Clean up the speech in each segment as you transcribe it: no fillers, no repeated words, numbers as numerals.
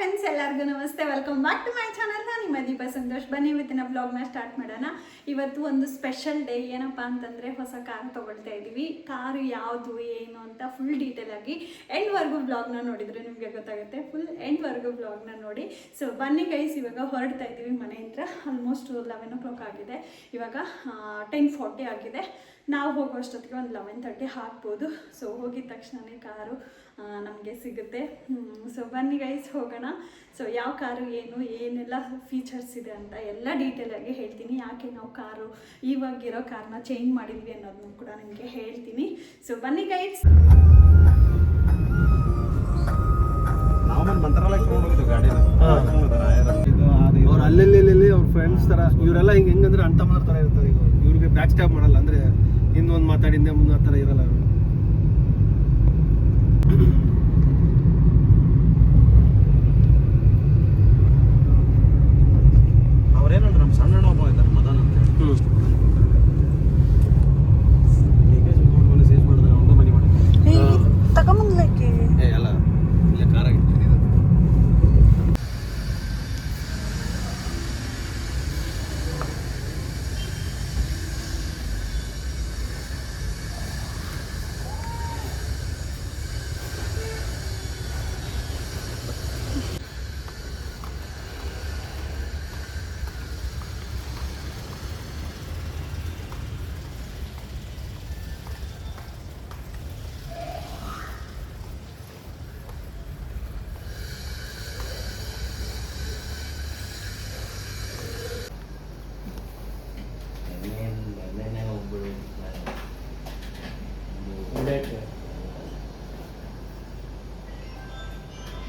Friends, ಎಲ್ಲರಿಗೂ ನಮಸ್ತೆ. Welcome back to my channel. ನಾನು ನಿಮ್ಮ ದೀಪ ಸಂತೋಷ್. ಬನ್ನಿ ಇವತ್ತಿನ ಬ್ಲಾಗ್ನ ಸ್ಟಾರ್ಟ್ ಮಾಡೋಣ. ಇವತ್ತು ಒಂದು ಸ್ಪೆಷಲ್ ಡೇ. ಏನಪ್ಪ ಅಂತಂದರೆ ಹೊಸ ಕಾರ್ ತೊಗೊಳ್ತಾ ಇದ್ದೀವಿ. ಕಾರು ಯಾವುದು ಏನು ಅಂತ ಫುಲ್ ಡೀಟೇಲ್ ಆಗಿ ಎಂಡ್ವರೆಗೂ ಬ್ಲಾಗ್ನ ನೋಡಿದರೆ ನಿಮಗೆ ಗೊತ್ತಾಗುತ್ತೆ. ಫುಲ್ ಎಂಡ್ವರೆಗೂ ಬ್ಲಾಗ್ನ ನೋಡಿ. ಸೊ ಬನ್ನಿ ಗೈಸ್, ಇವಾಗ ಹೊರಡ್ತಾ ಇದ್ದೀವಿ ಮನೆಯಿಂದ. ಆಲ್ಮೋಸ್ಟ್ 11 o'clock ಆಗಿದೆ. ಇವಾಗ 10:40 ಆಗಿದೆ. ನಾವು ಹೋಗುವಷ್ಟೊತ್ತಿಗೆ ಒಂದು 11:30 ಆಗ್ಬೋದು. ಸೊ ಹೋಗಿದ ತಕ್ಷಣವೇ ಕಾರು ನಮಗೆ ಸಿಗುತ್ತೆ. ಸೊ ಬನ್ನಿ ಗೈಸ್ ಹೋಗೋಣ. ಸೊ ಯಾವ ಕಾರು ಏನೆಲ್ಲ ಫೀಚರ್ಸ್ ಇದೆ ಅಂತ ಎಲ್ಲ ಡೀಟೇಲಾಗಿ ಹೇಳ್ತೀನಿ. ಯಾಕೆ ನಾವು ಕಾರು ಇವಾಗಿರೋ ಕಾರ್ನ ಚೇಂಜ್ ಮಾಡಿದ್ವಿ ಅನ್ನೋದನ್ನು ಕೂಡ ನಿಮಗೆ ಹೇಳ್ತೀನಿ. ಸೊ ಬನ್ನಿ ಗೈಸ್. ಅವ್ರು ಅಲ್ಲೆಲ್ಲಿ ಅವ್ರ ಫ್ರೆಂಡ್ಸ್ ತರ ಇವರೆಲ್ಲ ಹೆಂಗಂದ್ರೆ ಅಣ್ಣ ತರ ಇರ್ತಾರೆ. ಇವ್ರಿಗೆ ಬ್ಯಾಕ್ ಸ್ಟಾಪ್ ಮಾಡಲ್ಲ, ಅಂದ್ರೆ ಹಿಂದೊಂದು ಮಾತಾಡಿ ಹಿಂದೆ ಮುಂದೆ ಆ ಥರ ಇರಲ್ಲ ಅವರು. ಅವ್ರೇನಂದ್ರೆ ನಮ್ಮ ಸಣ್ಣ ಒಬ್ಬ ಇದ್ದಾರೆ ಮದನ್ ಅಂತ ಸೇವ್ ಮಾಡಿದ್ರೆ ಅವ್ನ ಮನೆ ಮಾಡಿ ತಗೊಂಬಂದ್ಲಕ್ಕೆ ಎಲ್ಲ ಇಲ್ಲೇ ಕಾರಾಗಿ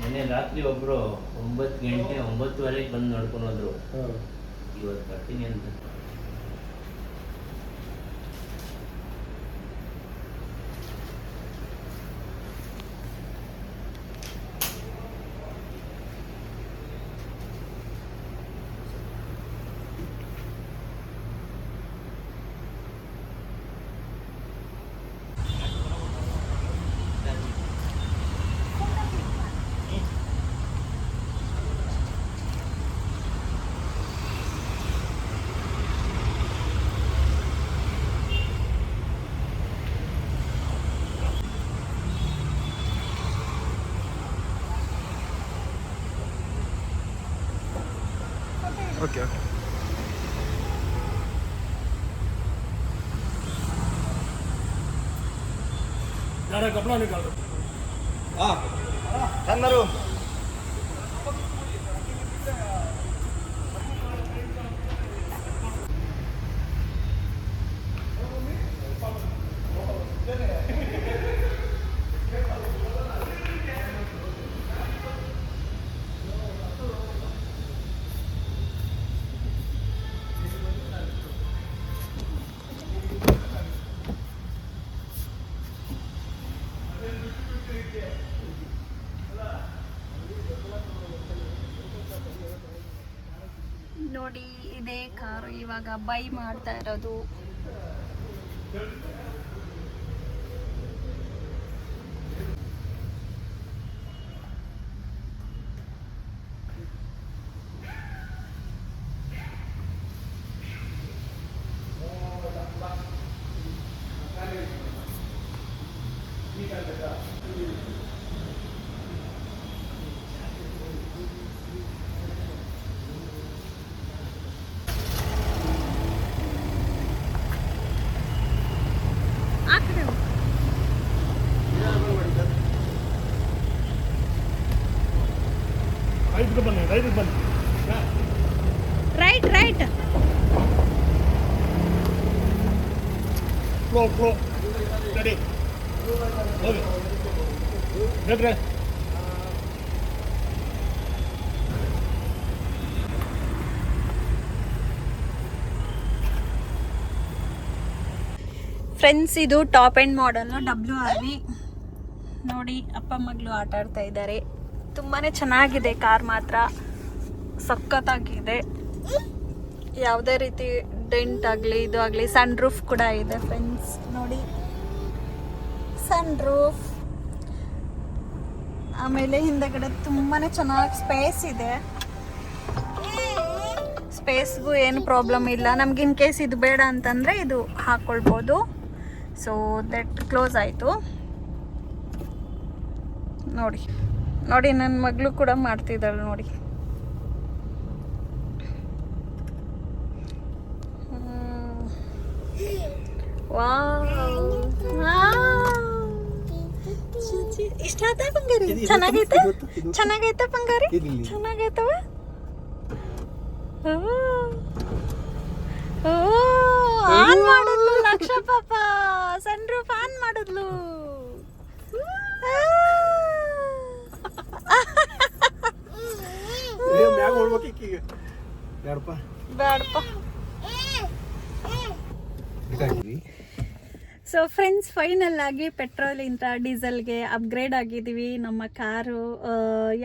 ಮೊನ್ನೆ ರಾತ್ರಿ ಒಬ್ರು 9 ಗಂಟೆ 9:30 ಬಂದು ನೋಡ್ಕೊಂಡು ಹೋದ್ರು. ಇವತ್ತು ಬರ್ತೀನಿ ಅಂತ. Okay okay. ಕಪड़ा निकाल दो. అందరూ ನೋಡಿ, ಇದೇ ಕಾರು ಇವಾಗ ಬೈ ಮಾಡ್ತಾ ಇರೋದು. ರೈಟ್ ರೈಟ್ ಫ್ಲೋ ರೆಡಿ ಹೋಗಿ ರೆಡಿ. ಫ್ರೆಂಡ್ಸ್, ಇದು ಟಾಪ್ ಎಂಡ್ ಮಾಡೆಲ್ WRV. ನೋಡಿ, ಅಪ್ಪ ಮಗಳು ಆಟ ಆಡ್ತಾ ಇದ್ದಾರೆ. ತುಂಬಾ ಚೆನ್ನಾಗಿದೆ ಕಾರ್, ಮಾತ್ರ ಸಖತ್ತಾಗಿದೆ. ಯಾವುದೇ ರೀತಿ ಡೆಂಟ್ ಆಗಲಿ ಇದು ಆಗಲಿ. ಸನ್ ರೂಫ್ ಕೂಡ ಇದೆ ಫ್ರೆಂಡ್ಸ್. ನೋಡಿ, ಸನ್ ರೂಫ್ ಆಮೇಲೆ ಹಿಂದೆಗಡೆ ತುಂಬಾ ಚೆನ್ನಾಗಿ ಸ್ಪೇಸ್ ಇದೆ. ಸ್ಪೇಸ್ಗೂ ಏನು ಪ್ರಾಬ್ಲಮ್ ಇಲ್ಲ. ನಮ್ಗೆ ಇನ್ ಕೇಸ್ ಇದು ಬೇಡ ಅಂತಂದರೆ ಇದು ಹಾಕ್ಕೊಳ್ಬೋದು. ಸೊ ದಟ್ ಕ್ಲೋಸ್ ಆಯಿತು. ನೋಡಿ ನೋಡಿ, ನನ್ನ ಮಗಳು ಕೂಡ ಮಾಡ್ತಿದ್ದಾಳೆ ನೋಡಿ. ಇಷ್ಟ ಆಯ್ತಾ ಬಂಗಾರಿ? ಚೆನ್ನಾಗೈತೆ ಚೆನ್ನಾಗೈತೆ ಬಂಗಾರಿ, ಚೆನ್ನಾಗೈತವ. ಆನ್ ಮಾಡಿದ್ಲು ಲಕ್ಷ ಪಾಪ, ಸನ್ ರೂಫ್ ಆನ್ ಮಾಡಿದ್ಲು. ಬೇಡಪ್ಪ. ಸೊ ಫ್ರೆಂಡ್ಸ್, ಫೈನಲ್ ಆಗಿ ಪೆಟ್ರೋಲಿಂದ ಡೀಸೆಲ್ಗೆ ಅಪ್ಗ್ರೇಡ್ ಆಗಿದ್ದೀವಿ. ನಮ್ಮ ಕಾರು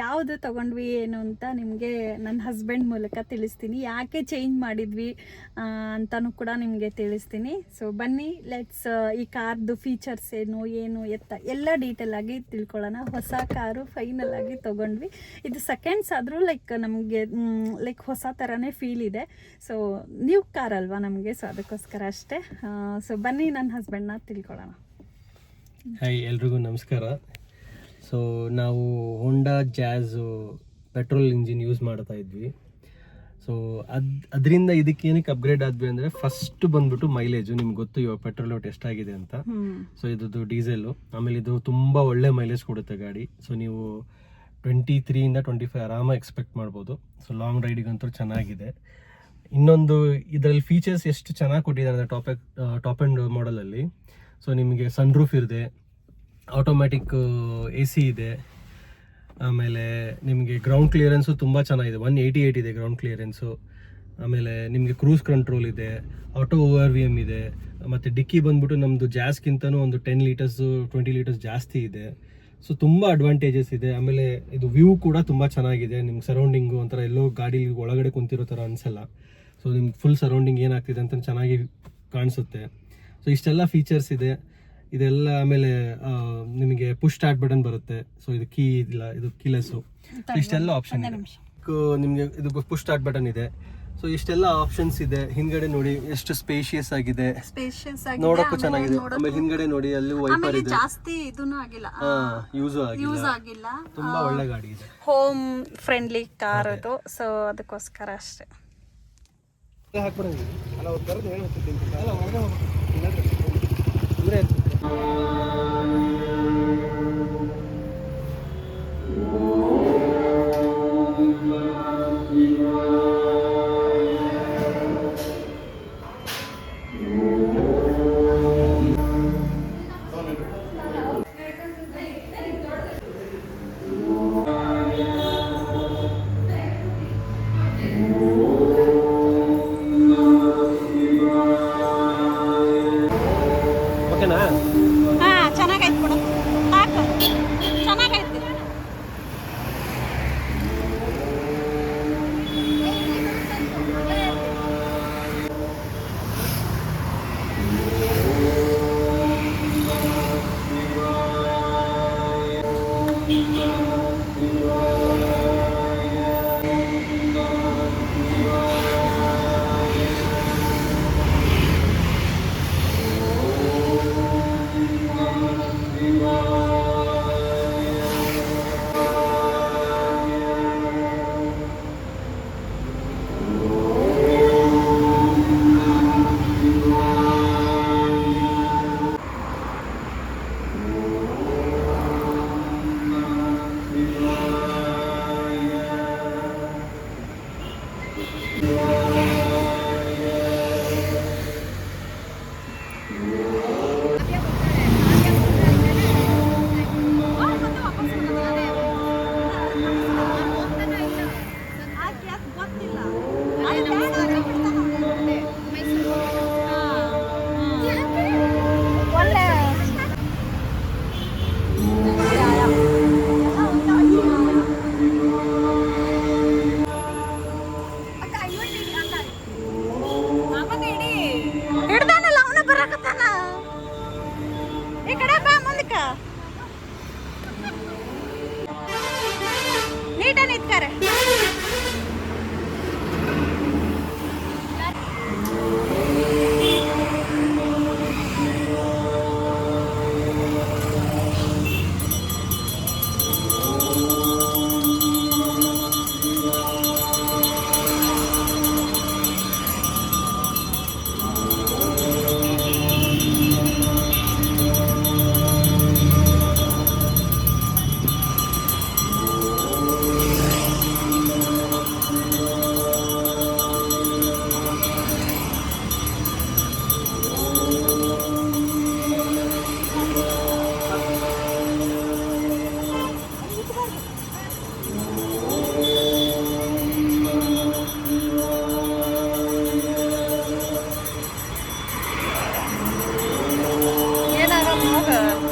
ಯಾವುದು ತೊಗೊಂಡ್ವಿ ಏನು ಅಂತ ನಿಮಗೆ ನನ್ನ ಹಸ್ಬೆಂಡ್ ಮೂಲಕ ತಿಳಿಸ್ತೀನಿ. ಯಾಕೆ ಚೇಂಜ್ ಮಾಡಿದ್ವಿ ಅಂತಲೂ ಕೂಡ ನಿಮಗೆ ತಿಳಿಸ್ತೀನಿ. ಸೊ ಬನ್ನಿ, ಲೆಟ್ಸ್ ಈ ಕಾರ್ದು ಫೀಚರ್ಸ್ ಏನು ಎತ್ತ ಎಲ್ಲ ಡೀಟೇಲ್ ಆಗಿ ತಿಳ್ಕೊಳ್ಳೋಣ. ಹೊಸ ಕಾರು ಫೈನಲ್ ಆಗಿ ತೊಗೊಂಡ್ವಿ. ಇದು ಸೆಕೆಂಡ್ಸ್ ಆದರೂ ನಮಗೆ ಹೊಸ ಥರನೇ ಫೀಲ್ ಇದೆ. ಸೊ ನ್ಯೂ ಕಾರ್ ಅಲ್ವಾ ನಮಗೆ, ಸೊ ಅದಕ್ಕೋಸ್ಕರ ಅಷ್ಟೇ. ಸೊ ಬನ್ನಿ, ನನ್ನ ಹಸ್ಬೆಂಡ್ನ ತಿಳ್ಕೊಳ್ಳೋಣ. ಹಾಯ್, ಎಲ್ರಿಗೂ ನಮಸ್ಕಾರ. ಸೊ ನಾವು ಹೋಂಡಾ ಜಾಝ್ ಪೆಟ್ರೋಲ್ ಇಂಜಿನ್ ಯೂಸ್ ಮಾಡ್ತಾ ಇದ್ವಿ. ಸೊ ಅದರಿಂದ ಇದಕ್ಕೆ ಏನಕ್ಕೆ ಅಪ್ಗ್ರೇಡ್ ಆದ್ವಿ ಅಂದರೆ, ಫಸ್ಟ್ ಬಂದ್ಬಿಟ್ಟು ಮೈಲೇಜು. ನಿಮ್ಗೆ ಗೊತ್ತು ಇವಾಗ ಪೆಟ್ರೋಲ್ ರೇಟ್ ಎಷ್ಟಾಗಿದೆ ಅಂತ. ಸೊ ಇದು ಡೀಸೆಲ್ಲು. ಆಮೇಲೆ ಇದು ತುಂಬ ಒಳ್ಳೆ ಮೈಲೇಜ್ ಕೊಡುತ್ತೆ ಗಾಡಿ. ಸೊ ನೀವು 23 to 25 ಆರಾಮಾಗಿ ಎಕ್ಸ್ಪೆಕ್ಟ್ ಮಾಡ್ಬೋದು. ಸೊ ಲಾಂಗ್ ರೈಡಿಗಂತೂ ಚೆನ್ನಾಗಿದೆ. ಇನ್ನೊಂದು ಇದರಲ್ಲಿ ಫೀಚರ್ಸ್ ಎಷ್ಟು ಚೆನ್ನಾಗಿ ಕೊಟ್ಟಿದ್ದಾರೆ ಅಂದರೆ, ಟಾಪ್ ಎಂಡ್ ಮಾಡಲಲ್ಲಿ. ಸೊ ನಿಮಗೆ ಸನ್ ರೂಫ್ ಇದೆ, ಆಟೋಮ್ಯಾಟಿಕ್ AC ಇದೆ. ಆಮೇಲೆ ನಿಮಗೆ ಗ್ರೌಂಡ್ ಕ್ಲಿಯರೆನ್ಸು ತುಂಬ ಚೆನ್ನಾಗಿದೆ, 188 ಇದೆ ಗ್ರೌಂಡ್ ಕ್ಲಿಯರೆನ್ಸು. ಆಮೇಲೆ ನಿಮಗೆ ಕ್ರೂಸ್ ಕಂಟ್ರೋಲ್ ಇದೆ, ಆಟೋ ORVM ಇದೆ. ಮತ್ತು ಡಿಕ್ಕಿ ಬಂದ್ಬಿಟ್ಟು ನಮ್ಮದು ಜಾಸ್ಗಿಂತನೂ ಒಂದು 10 ಲೀಟರ್ಸ್ 20 ಲೀಟರ್ಸ್ ಜಾಸ್ತಿ ಇದೆ. ಸೊ ತುಂಬ ಅಡ್ವಾಂಟೇಜಸ್ ಇದೆ. ಆಮೇಲೆ ಇದು ವ್ಯೂ ಕೂಡ ತುಂಬ ಚೆನ್ನಾಗಿದೆ. ನಿಮ್ಗೆ ಸರೌಂಡಿಂಗು ಒಂಥರ ಎಲ್ಲೋ ಗಾಡಿ ಒಳಗಡೆ ಕುಂತಿರೋ ಥರ ಅನಿಸಲ್ಲ. ಸೊ ನಿಮ್ಗೆ ಫುಲ್ ಸರೌಂಡಿಂಗ್ ಏನಾಗ್ತಿದೆ ಅಂತ ಚೆನ್ನಾಗಿ ಕಾಣಿಸುತ್ತೆ. ಸೊ ಇಷ್ಟೆಲ್ಲ ಫೀಚರ್ಸ್ ಇದೆ ಇದೆಲ್ಲ. ಆಮೇಲೆ ನಿಮಗೆ ಪುಷ್ ಸ್ಟಾರ್ಟ್ ಬಟನ್ ಬರುತ್ತೆ. ಸೊ ಇದು ಕೀ ಇಲ್ಲ, ಇದು ಕೀಲೆಸ್ಸು. ಇಷ್ಟೆಲ್ಲ ಆಪ್ಷನ್ ಇದೆ ನಿಮಗೆ. ಇದು ಪುಷ್ ಸ್ಟಾರ್ಟ್ ಬಟನ್ ಇದೆ. ಸೊ ಇಷ್ಟೆಲ್ಲ ಆಪ್ಷನ್ಸ್ ಇದೆ. ಹಿಂದ್ಗಡೆ ನೋಡಿ ಎಷ್ಟು ಸ್ಪೇಷಿಯಸ್ ಆಗಿದೆ, ನೋಡಕ್ಕೂ ಚೆನ್ನಾಗಿದೆ. ಆಮೇಲೆ ಹಿಂದ್ಗಡೆ ನೋಡಿ, ಅಲ್ಲಿ ವೈಪರ್ ಇದೆ. ಜಾಸ್ತಿ ಇದೂನು ಆಗಿಲ್ಲ, ಯೂಸ್ ಆಗಿಲ್ಲ. ತುಂಬಾ ಒಳ್ಳೆ ಗಾಡಿ ಇದೆ, ಹೋಮ್ ಫ್ರೆಂಡ್ಲಿ ಕಾರ್ ಅದು. ಸೊ ಅದಕ್ಕೋಸ್ಕರ ಅಷ್ಟೇ. ಚೆನ್ನಾಗೈತೆ ಕೂಡ, ಚೆನ್ನಾಗೈತೆ. ಇಲ್ಲಿಟ ನಿಂತ್ಕರೆ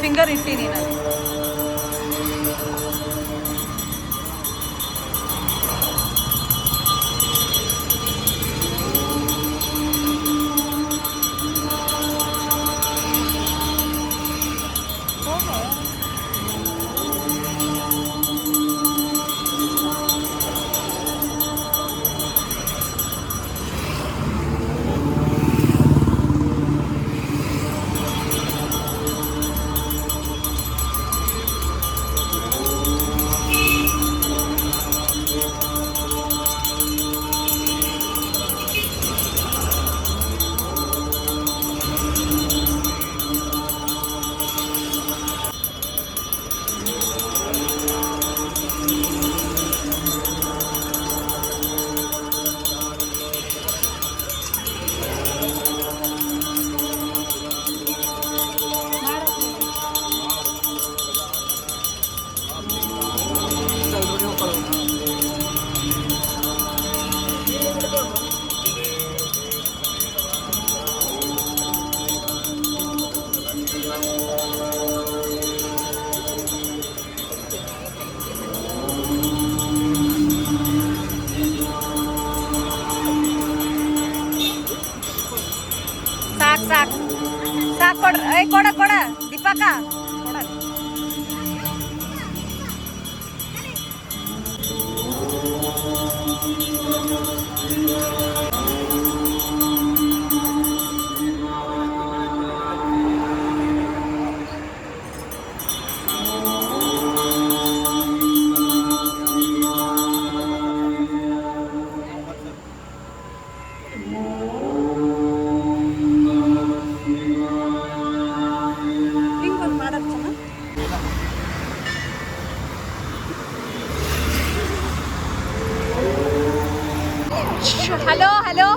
ಫಿಂಗರ್ ಇಟ್ಟಿನಿ ನಾನು ಸಾಕು ಕೊಡ್ರಿ ಕೊಡ ದೀಪಕ ಕೊಡ ಹಲೋ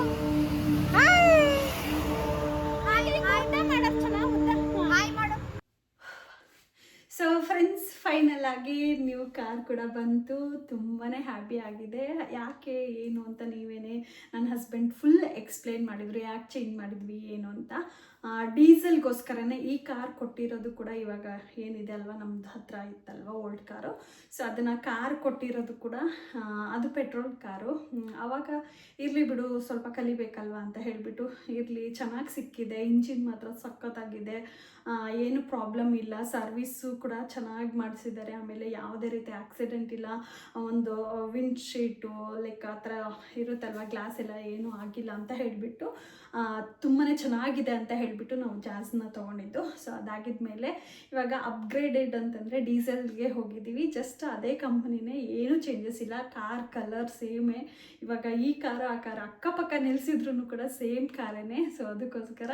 ಸೊ ಫ್ರೆಂಡ್ಸ್ ಫೈನಲ್ ಆಗಿ ನ್ಯೂ ಕಾರ್ ಕೂಡ ಬಂತು. ತುಂಬಾ ಹ್ಯಾಪಿ ಆಗಿದೆ. ಯಾಕೆ ಏನು ಅಂತ ನೀವೇನೇ ನನ್ನ ಹಸ್ಬೆಂಡ್ ಫುಲ್ ಎಕ್ಸ್ಪ್ಲೇನ್ ಮಾಡಿದರು ಯಾಕೆ ಚೇಂಜ್ ಮಾಡಿದ್ವಿ ಏನು ಅಂತ. ಡೀಸೆಲ್ಗೋಸ್ಕರನೇ ಈ ಕಾರ್ ಕೊಟ್ಟಿರೋದು ಕೂಡ ಇವಾಗ ಏನಿದೆ ಅಲ್ವಾ ನಮ್ದು ಹತ್ರ ಇತ್ತಲ್ವ ಓಲ್ಡ್ ಕಾರು. ಸೊ ಅದನ್ನು ಕಾರ್ ಕೊಟ್ಟಿರೋದು ಕೂಡ ಅದು ಪೆಟ್ರೋಲ್ ಕಾರು. ಆವಾಗ ಇರಲಿ ಬಿಡು ಸ್ವಲ್ಪ ಕಲಿಬೇಕಲ್ವ ಅಂತ ಹೇಳಿಬಿಟ್ಟು ಇರಲಿ ಚೆನ್ನಾಗಿ ಸಿಕ್ಕಿದೆ. ಇಂಜಿನ್ ಮಾತ್ರ ಸಖತ್ತಾಗಿದೆ, ಏನು ಪ್ರಾಬ್ಲಮ್ ಇಲ್ಲ. ಸರ್ವಿಸ್ಸು ಕೂಡ ಚೆನ್ನಾಗಿ ಮಾಡಿಸಿದ್ದಾರೆ. ಆಮೇಲೆ ಯಾವುದೇ ರೀತಿ ಆಕ್ಸಿಡೆಂಟ್ ಇಲ್ಲ. ಒಂದು ವಿಂಡ್ ಶೀಟು ಲೈಕ್ ಆ ಥರ ಇರುತ್ತಲ್ವ ಗ್ಲಾಸ್ ಎಲ್ಲ ಏನೂ ಆಗಿಲ್ಲ ಅಂತ ಹೇಳಿಬಿಟ್ಟು ತುಂಬಾ ಚೆನ್ನಾಗಿದೆ ಅಂತ ಹೇಳಿಬಿಟ್ಟು ನಾವು ಜಾಸ್ನ ತೊಗೊಂಡಿದ್ದು. ಸೊ ಅದಾಗಿದ್ಮೇಲೆ ಇವಾಗ ಅಪ್ಗ್ರೇಡೆಡ್ ಅಂತಂದರೆ ಡೀಸೆಲ್ಗೆ ಹೋಗಿದ್ದೀವಿ. ಜಸ್ಟ್ ಅದೇ ಕಂಪ್ನಿನೇ, ಏನೂ ಚೇಂಜಸ್ ಇಲ್ಲ. ಕಾರ್ ಕಲರ್ ಸೇಮೇ. ಇವಾಗ ಈ ಕಾರು ಆ ಕಾರು ಅಕ್ಕಪಕ್ಕ ನಿಲ್ಲಿಸಿದ್ರು ಕೂಡ ಸೇಮ್ ಕಾರೇನೆ. ಸೊ ಅದಕ್ಕೋಸ್ಕರ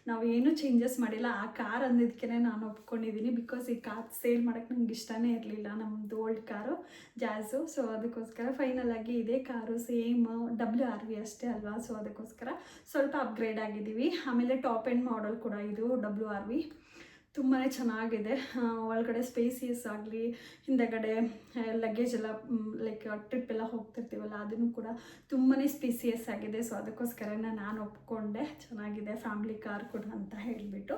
ನಾವು ಏನೂ ಚೇಂಜಸ್ ಮಾಡಿಲ್ಲ. ಆ ಕಾರ್ ಅಂದಿದ್ದಕ್ಕೆ ನಾನು ಒಪ್ಕೊಂಡಿದ್ದೀನಿ. ಬಿಕಾಸ್ ಈ ಕಾರ್ ಸೇಲ್ ಮಾಡೋಕ್ಕೆ ನಂಗೆ ಇಷ್ಟನೇ ಇರಲಿಲ್ಲ, ನಮ್ಮದು ಓಲ್ಡ್ ಕಾರು ಜಾಝು. ಸೊ ಅದಕ್ಕೋಸ್ಕರ ಫೈನಲ್ ಆಗಿ ಇದೇ ಕಾರು ಸೇಮ್ WRV ಅಷ್ಟೇ ಅಲ್ವಾ. ಸೊ ಅದಕ್ಕೋಸ್ಕರ ಸ್ವಲ್ಪ ಅಪ್ಗ್ರೇಡ್ ಆಗಿದ್ದೀವಿ. ಆಮೇಲೆ ಟಾಪ್ ಎಂಡ್ ಮಾಡೆಲ್ ಕೂಡ ಇದು WRV. ತುಂಬಾ ಚೆನ್ನಾಗಿದೆ. ಒಳಗಡೆ ಸ್ಪೇಸಿಯಸ್ ಆಗಲಿ, ಹಿಂದೆಗಡೆ ಲಗೇಜ್ ಎಲ್ಲ ಲೈಕ್ ಟ್ರಿಪ್ ಎಲ್ಲ ಹೋಗ್ತಿರ್ತೀವಲ್ಲ ಅದನ್ನು ಕೂಡ ತುಂಬಾ ಸ್ಪೇಸಿಯಸ್ ಆಗಿದೆ. ಸೊ ಅದಕ್ಕೋಸ್ಕರನೇ ನಾನು ಒಪ್ಕೊಂಡೆ. ಚೆನ್ನಾಗಿದೆ ಫ್ಯಾಮ್ಲಿ ಕಾರ್ ಕೂಡ ಅಂತ ಹೇಳಿಬಿಟ್ಟು.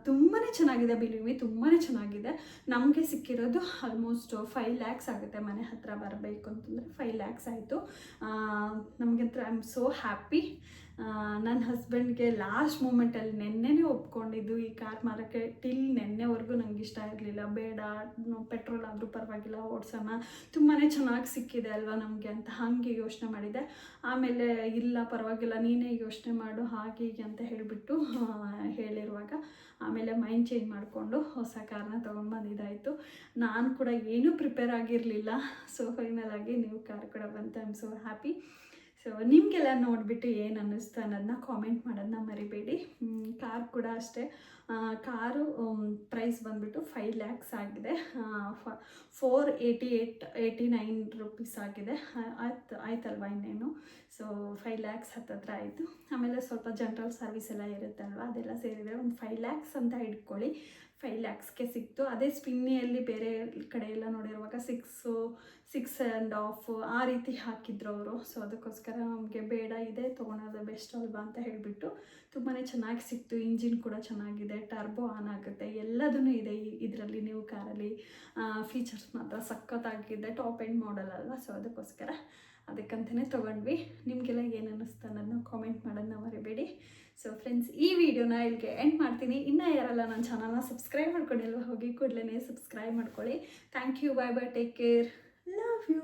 ತುಂಬಾ ಚೆನ್ನಾಗಿದೆ, ಬಿಲೀವಿ ತುಂಬಾ ಚೆನ್ನಾಗಿದೆ. ನಮಗೆ ಸಿಕ್ಕಿರೋದು ಆಲ್ಮೋಸ್ಟ್ 5 lakhs ಆಗುತ್ತೆ. ಮನೆ ಹತ್ರ ಬರಬೇಕು ಅಂತಂದರೆ 5 lakhs ಆಯಿತು. ನಮಗಂತೂ ಐ ಆಮ್ ಸೋ ಹ್ಯಾಪಿ. ನನ್ನ ಹಸ್ಬೆಂಡ್ಗೆ ಲಾಸ್ಟ್ ಮೂಮೆಂಟಲ್ಲಿ ನೆನ್ನೆನೇ ಒಪ್ಕೊಂಡಿದ್ದು ಈ ಕಾರ್ ಮಾರೋಕ್ಕೆ. ಟಿಲ್ ನೆನ್ನೆವರೆಗೂ ನಂಗೆ ಇಷ್ಟ ಇರಲಿಲ್ಲ, ಬೇಡ ಪೆಟ್ರೋಲ್ ಆದರೂ ಪರವಾಗಿಲ್ಲ ಓಡಿಸೋಣ, ತುಂಬಾ ಚೆನ್ನಾಗಿ ಸಿಕ್ಕಿದೆ ಅಲ್ವಾ ನಮಗೆ ಅಂತ ಹಾಗೆ ಯೋಚನೆ ಮಾಡಿದೆ. ಆಮೇಲೆ ಇಲ್ಲ ಪರವಾಗಿಲ್ಲ ನೀನೇ ಯೋಚನೆ ಮಾಡು ಹಾಗೆ ಹೀಗೆ ಅಂತ ಹೇಳಿಬಿಟ್ಟು ಹೇಳಿರುವಾಗ ಆಮೇಲೆ ಮೈಂಡ್ ಚೇಂಜ್ ಮಾಡಿಕೊಂಡು ಹೊಸ ಕಾರ್ನ ತೊಗೊಂಡು ಬಂದಿದ್ದಾಯಿತು. ನಾನು ಕೂಡ ಏನೂ ಪ್ರಿಪೇರ್ ಆಗಿರಲಿಲ್ಲ. ಸೊ ಫೈನಲಾಗಿ ನ್ಯೂ ಕಾರ್ ಕೂಡ ಬಂತು. I am so happy. So ನಿಮಗೆಲ್ಲ ನೋಡಿಬಿಟ್ಟು ಏನು ಅನ್ನಿಸ್ತು ಅನ್ನೋದನ್ನ ಕಾಮೆಂಟ್ ಮಾಡೋದನ್ನ ಮರಿಬೇಡಿ. ಕಾರ್ ಕೂಡ ಅಷ್ಟೇ, ಕಾರು ಪ್ರೈಸ್ ಬಂದುಬಿಟ್ಟು 5 lakhs ಆಗಿದೆ. 489 rupees ಆಗಿದೆ. ಆಯ್ತಲ್ವ ಇನ್ನೇನು. ಸೊ 5 lakhs ಹತ್ತತ್ರ ಆಯಿತು. ಆಮೇಲೆ ಸ್ವಲ್ಪ ಜನರಲ್ ಸರ್ವಿಸ್ ಎಲ್ಲ ಇರುತ್ತಲ್ವ, ಅದೆಲ್ಲ ಸೇರಿದರೆ ಒಂದು 5 lakhs ಅಂತ ಇಟ್ಕೊಳ್ಳಿ. 5 lakhsಗೆ ಸಿಕ್ತು. ಅದೇ ಸ್ಪಿನ್ನಿಯಲ್ಲಿ ಬೇರೆ ಕಡೆ ಎಲ್ಲ ನೋಡಿರುವಾಗ 6.5 ಆ ರೀತಿ ಹಾಕಿದ್ರು ಅವರು. ಸೊ ಅದಕ್ಕೋಸ್ಕರ ನಮಗೆ ಬೇಡ ಇದೆ ತೊಗೊಳೋದು ಬೆಸ್ಟ್ ಅಲ್ವಾ ಅಂತ ಹೇಳಿಬಿಟ್ಟು ತುಂಬಾ ಚೆನ್ನಾಗಿ ಸಿಕ್ತು. ಇಂಜಿನ್ ಕೂಡ ಚೆನ್ನಾಗಿದೆ, ಟರ್ಬೋ ಆನ್ ಆಗುತ್ತೆ, ಎಲ್ಲದೂ ಇದೆ ಇದರಲ್ಲಿ. ನೀವು ಕಾರಲ್ಲಿ ಫೀಚರ್ಸ್ ಮಾತ್ರ ಸಖತ್ತಾಗಿದೆ, ಟಾಪ್ ಎಂಡ್ ಮಾಡಲ್ ಅಲ್ವಾ. ಸೊ ಅದಕ್ಕಂತಲೇ ತೊಗೊಂಡ್ವಿ. ನಿಮಗೆಲ್ಲ ಏನು ಅನ್ನಿಸ್ತು ಅನ್ನೋದನ್ನ ಕಾಮೆಂಟ್ ಮಾಡೋದನ್ನ ಮರಿಬೇಡಿ. ಸೊ ಫ್ರೆಂಡ್ಸ್, ಈ ವಿಡಿಯೋನ ಇಲ್ಲಿಗೆ ಎಂಡ್ ಮಾಡ್ತೀನಿ. ಇನ್ನೂ ಯಾರೆಲ್ಲ ನನ್ನ ಚಾನಲ್ನ ಸಬ್ಸ್ಕ್ರೈಬ್ ಮಾಡ್ಕೊಂಡಿಲ್ವ ಹೋಗಿ ಕೂಡಲೇ ಸಬ್ಸ್ಕ್ರೈಬ್ ಮಾಡ್ಕೊಳ್ಳಿ. Thank you, bye bye, take care, love you.